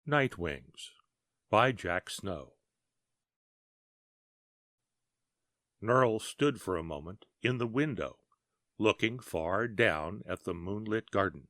Night Wings by Jack Snow. Nerl stood for a moment in the window, looking far down at the moonlit garden,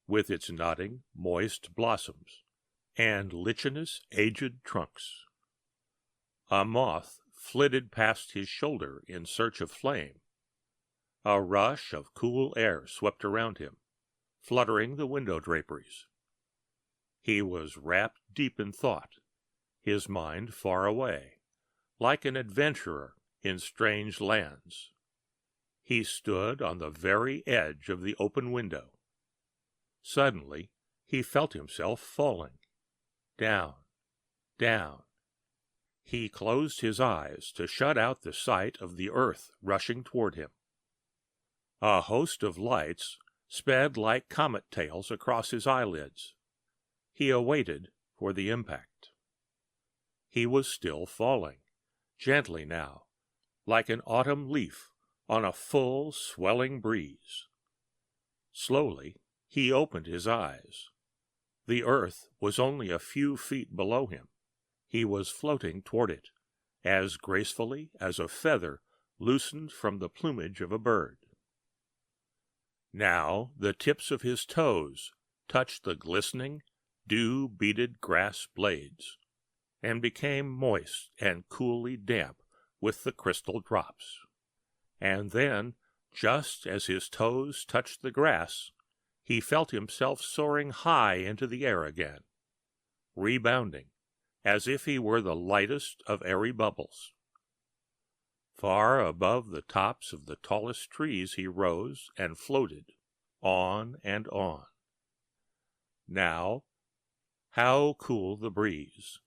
with its nodding, moist blossoms and lichenous, aged trunks. A moth flitted past his shoulder in search of flame. A rush of cool air swept around him, fluttering the window draperies. He was wrapped deep in thought, his mind far away, like an adventurer in strange lands. He stood on the very edge of the open window. Suddenly he felt himself falling, down, down. He closed his eyes to shut out the sight of the earth rushing toward him. A host of lights sped like comet tails across his eyelids. He awaited for the impact. He was still falling, gently now, like an autumn leaf on a full, swelling breeze. Slowly he opened his eyes. The earth was only a few feet below him. He was floating toward it, as gracefully as a feather loosened from the plumage of a bird. Now the tips of his toes touched the glistening, dew-beaded grass blades, and became moist and coolly damp with the crystal drops. And then, just as his toes touched the grass, he felt himself soaring high into the air again, rebounding, as if he were the lightest of airy bubbles. Far above the tops of the tallest trees he rose and floated, on and on. Now, how cool the breeze!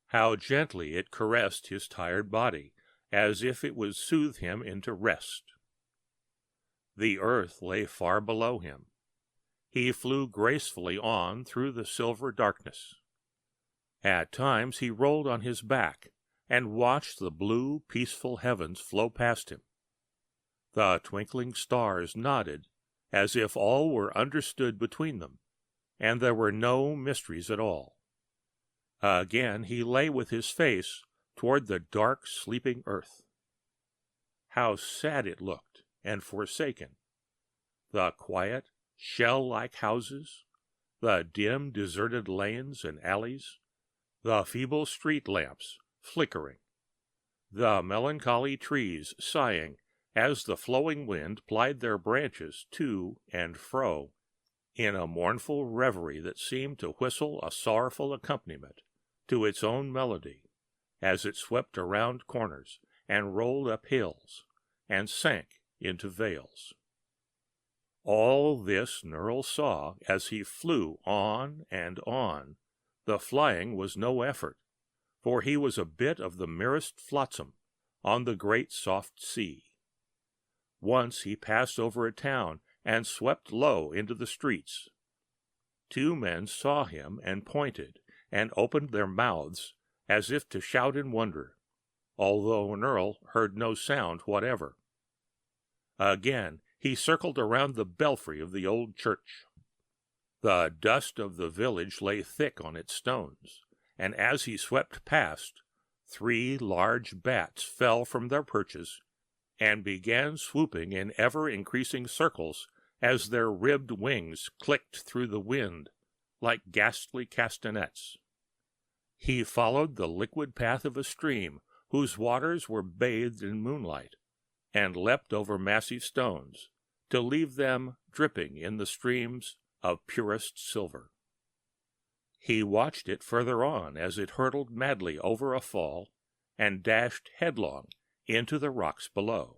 How gently it caressed his tired body, as if it would soothe him into rest. The earth lay far below him. He flew gracefully on through the silver darkness. At times he rolled on his back and watched the blue, peaceful heavens flow past him. The twinkling stars nodded as if all were understood between them, and there were no mysteries at all. Again he lay with his face toward the dark, sleeping earth. How sad it looked, and forsaken! The quiet, shell-like houses, the dim, deserted lanes and alleys, the feeble street lamps flickering, the melancholy trees sighing as the flowing wind plied their branches to and fro in a mournful reverie that seemed to whistle a sorrowful accompaniment to its own melody as it swept around corners and rolled up hills and sank into vales. All this Nerl saw as he flew on and on. The flying was no effort, for he was a bit of the merest flotsam on the great soft sea. Once he passed over a town and swept low into the streets. Two men saw him and pointed and opened their mouths as if to shout in wonder, although Nerl heard no sound whatever. Again he circled around the belfry of the old church. The dust of the village lay thick on its stones, and as he swept past, 3 large bats fell from their perches and began swooping in ever-increasing circles as their ribbed wings clicked through the wind like ghastly castanets. He followed the liquid path of a stream whose waters were bathed in moonlight, and leapt over massive stones to leave them dripping in the streams of purest silver. He watched it further on as it hurtled madly over a fall and dashed headlong into the rocks below.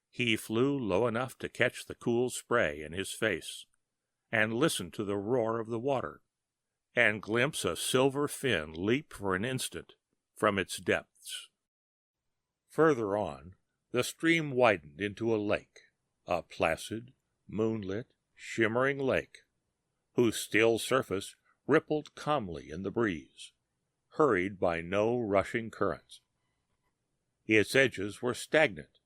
He flew low enough to catch the cool spray in his face, and listen to the roar of the water, and glimpse a silver fin leap for an instant from its depths. Further on, the stream widened into a lake, a placid, moonlit, shimmering lake, whose still surface rippled calmly in the breeze, hurried by no rushing currents. Its edges were stagnant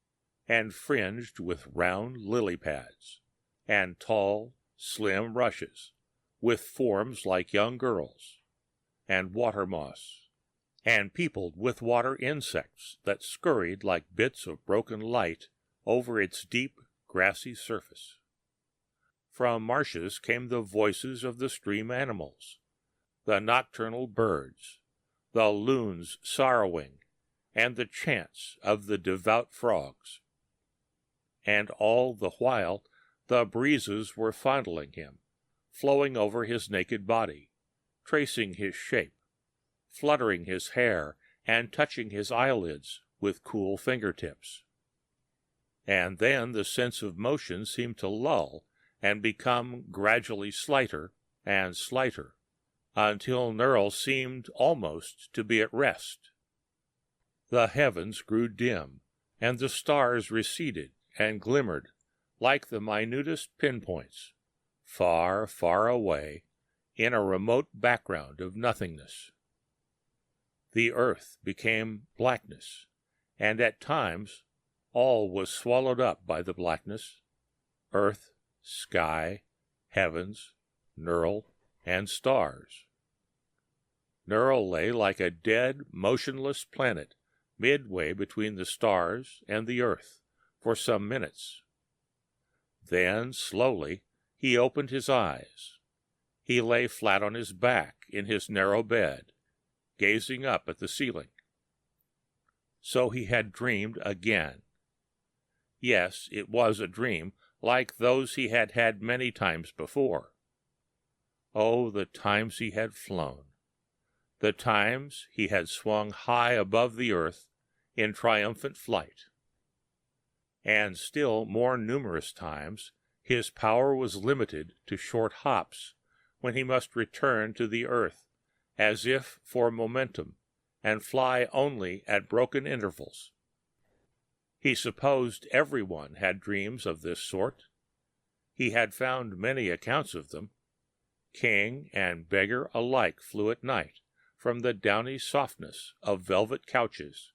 and fringed with round lily pads and tall, slim rushes, with forms like young girls, and water moss, and peopled with water insects that scurried like bits of broken light over its deep, grassy surface. From marshes came the voices of the stream animals, the nocturnal birds, the loons sorrowing, and the chants of the devout frogs. And all the while the breezes were fondling him, flowing over his naked body, tracing his shape, fluttering his hair, and touching his eyelids with cool fingertips. And then the sense of motion seemed to lull and become gradually slighter and slighter, until Nerl seemed almost to be at rest. The heavens grew dim, and the stars receded and glimmered like the minutest pinpoints, far, far away, in a remote background of nothingness. The earth became blackness, and at times all was swallowed up by the blackness, earth, sky, heavens, Nerl, and stars. Nerl lay like a dead, motionless planet midway between the stars and the earth for some minutes. Then, slowly, he opened his eyes. He lay flat on his back in his narrow bed, gazing up at the ceiling. So he had dreamed again. Yes, it was a dream, like those he had had many times before. Oh, the times he had flown! The times he had swung high above the earth in triumphant flight. And still more numerous times his power was limited to short hops, when he must return to the earth, as if for momentum, and fly only at broken intervals. He supposed everyone had dreams of this sort. He had found many accounts of them. King and beggar alike flew at night from the downy softness of velvet couches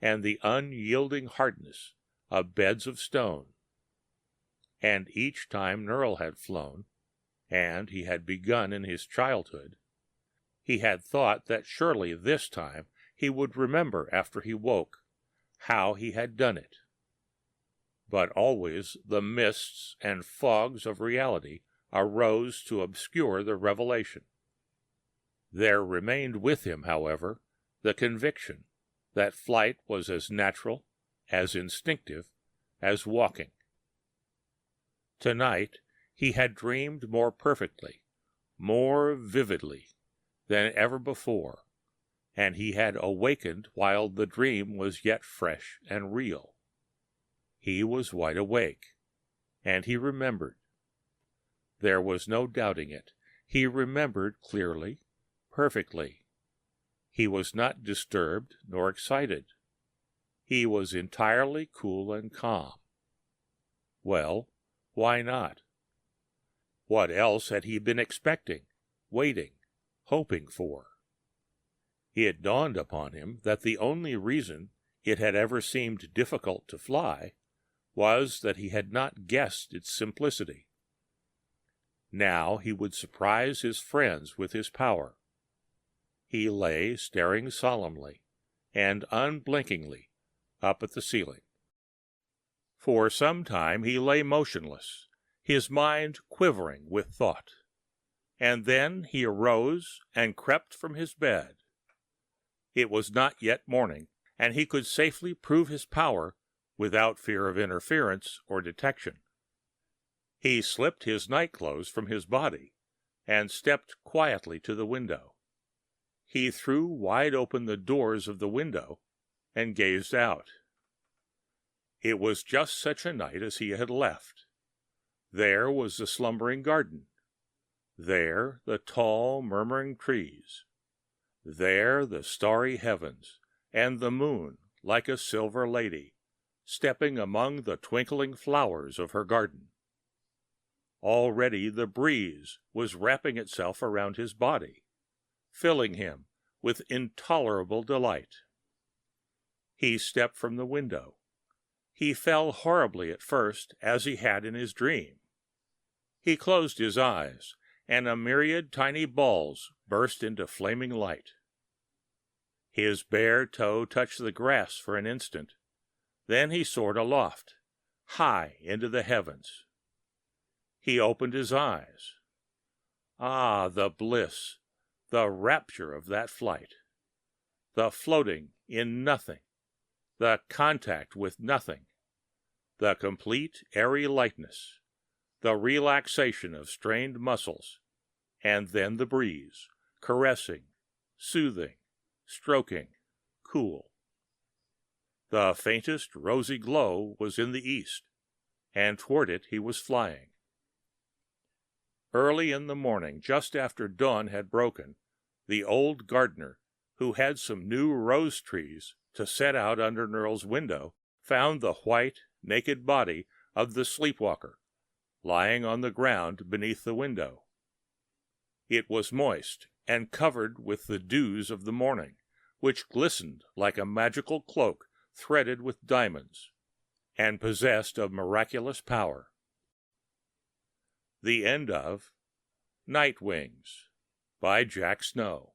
and the unyielding hardness of beds of stone. And each time Nerl had flown, and he had begun in his childhood, he had thought that surely this time he would remember after he woke how he had done it. But always the mists and fogs of reality arose to obscure the revelation. There remained with him, however, the conviction that flight was as natural, as instinctive, as walking. Tonight he had dreamed more perfectly, more vividly than ever before, and he had awakened while the dream was yet fresh and real. He was wide awake, and he remembered. There was no doubting it. He remembered clearly, perfectly. He was not disturbed nor excited. He was entirely cool and calm. Well, why not? What else had he been expecting, waiting, hoping for? It dawned upon him that the only reason it had ever seemed difficult to fly was that he had not guessed its simplicity. Now he would surprise his friends with his power. He lay staring solemnly and unblinkingly up at the ceiling. For some time he lay motionless, his mind quivering with thought, and then he arose and crept from his bed. It was not yet morning, and he could safely prove his power without fear of interference or detection. He slipped his nightclothes from his body and stepped quietly to the window. He threw wide open the doors of the window and gazed out. It was just such a night as he had left. There was the slumbering garden. There the tall, murmuring trees. There the starry heavens, and the moon, like a silver lady, stepping among the twinkling flowers of her garden. Already the breeze was wrapping itself around his body, filling him with intolerable delight. He stepped from the window. He fell horribly at first, as he had in his dream. He closed his eyes and a myriad tiny balls burst into flaming light. His bare toe touched the grass for an instant, then he soared aloft, high into the heavens. He opened his eyes. Ah, the bliss, the rapture of that flight! The floating in nothing, the contact with nothing, the complete airy lightness, the relaxation of strained muscles, and then the breeze, caressing, soothing, stroking, cool. The faintest rosy glow was in the east, and toward it he was flying. Early in the morning, just after dawn had broken, the old gardener, who had some new rose trees to set out under Nerle's window, found the white, naked body of the sleepwalker lying on the ground beneath the window. It was moist and covered with the dews of the morning, which glistened like a magical cloak threaded with diamonds, and possessed of miraculous power. The end of Night Wings by Jack Snow.